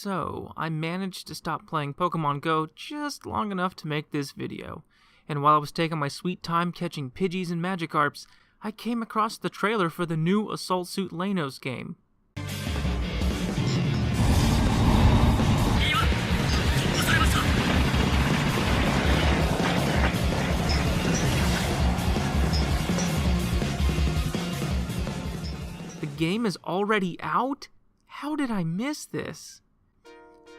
So, I managed to stop playing Pokemon Go just long enough to make this video, and while I was taking my sweet time catching Pidgeys and Magikarps, I came across the trailer for the new Assault Suit Lainos game. The game is already out? How did I miss this?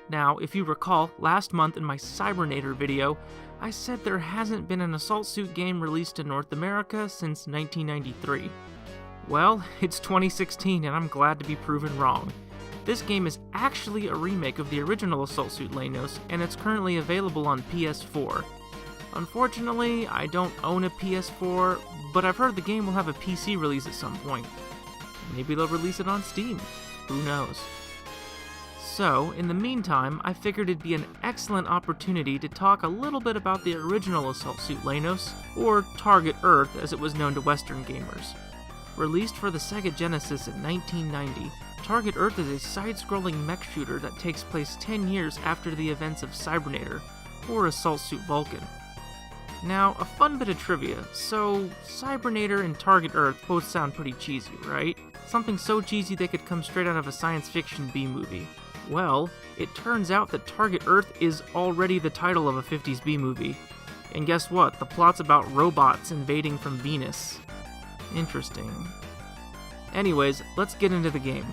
Now, if you recall, last month in my Cybernator video, I said there hasn't been an Assault Suit game released in North America since 1993. Well, it's 2016 and I'm glad to be proven wrong. This game is actually a remake of the original Assault Suit Lainos, and it's currently available on PS4. Unfortunately, I don't own a PS4, but I've heard the game will have a PC release at some point. Maybe they'll release it on Steam. Who knows? So, in the meantime, I figured it'd be an excellent opportunity to talk a little bit about the original Assault Suit Lainos, or Target Earth as it was known to Western gamers. Released for the Sega Genesis in 1990, Target Earth is a side-scrolling mech shooter that takes place 10 years after the events of Cybernator, or Assault Suit Vulcan. Now, a fun bit of trivia, so Cybernator and Target Earth both sound pretty cheesy, right? Something so cheesy they could come straight out of a science fiction B-movie. Well, it turns out that Target Earth is already the title of a 50s B-movie. And guess what? The plot's about robots invading from Venus. Interesting. Anyways, let's get into the game.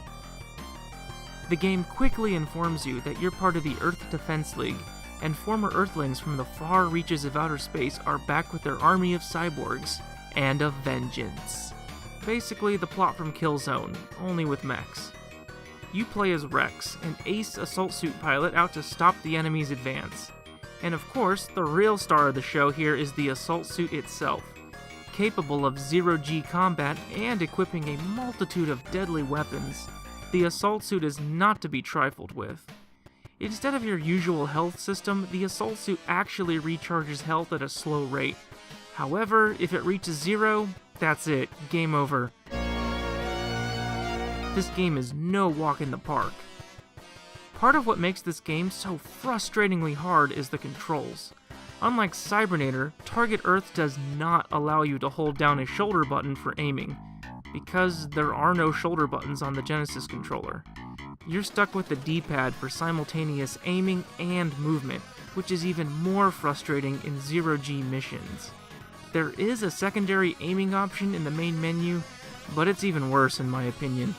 The game quickly informs you that you're part of the Earth Defense League, and former Earthlings from the far reaches of outer space are back with their army of cyborgs, and a vengeance. Basically the plot from Killzone, only with mechs. You play as Rex, an ace assault suit pilot out to stop the enemy's advance. And of course, the real star of the show here is the assault suit itself. Capable of zero-G combat and equipping a multitude of deadly weapons, the assault suit is not to be trifled with. Instead of your usual health system, the assault suit actually recharges health at a slow rate. However, if it reaches zero, that's it, game over. This game is no walk in the park. Part of what makes this game so frustratingly hard is the controls. Unlike Cybernator, Target Earth does not allow you to hold down a shoulder button for aiming, because there are no shoulder buttons on the Genesis controller. You're stuck with the D-pad for simultaneous aiming and movement, which is even more frustrating in zero-G missions. There is a secondary aiming option in the main menu, but it's even worse in my opinion.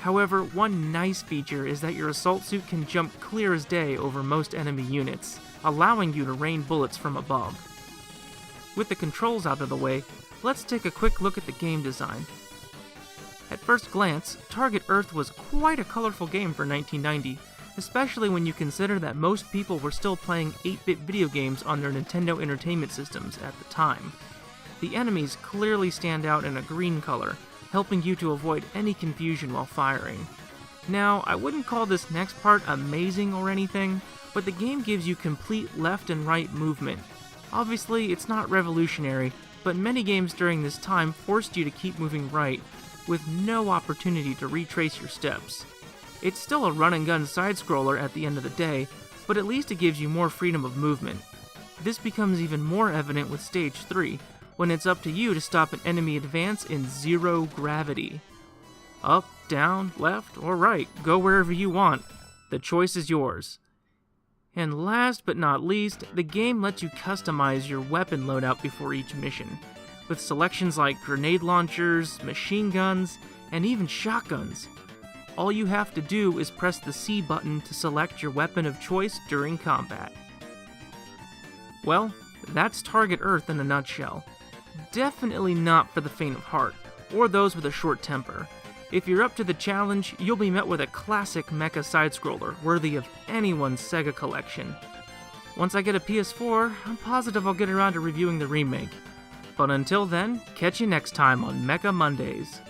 However, one nice feature is that your assault suit can jump clear as day over most enemy units, allowing you to rain bullets from above. With the controls out of the way, let's take a quick look at the game design. At first glance, Target Earth was quite a colorful game for 1990, especially when you consider that most people were still playing 8-bit video games on their Nintendo Entertainment Systems at the time. The enemies clearly stand out in a green color, helping you to avoid any confusion while firing. Now, I wouldn't call this next part amazing or anything, but the game gives you complete left and right movement. Obviously, it's not revolutionary, but many games during this time forced you to keep moving right, with no opportunity to retrace your steps. It's still a run-and-gun side-scroller at the end of the day, but at least it gives you more freedom of movement. This becomes even more evident with Stage 3, when it's up to you to stop an enemy advance in zero gravity. Up, down, left, or right, go wherever you want. The choice is yours. And last but not least, the game lets you customize your weapon loadout before each mission, with selections like grenade launchers, machine guns, and even shotguns. All you have to do is press the C button to select your weapon of choice during combat. Well, that's Target Earth in a nutshell. Definitely not for the faint of heart, or those with a short temper. If you're up to the challenge, you'll be met with a classic mecha side-scroller worthy of anyone's Sega collection. Once I get a PS4, I'm positive I'll get around to reviewing the remake. But until then, catch you next time on Mecha Mondays.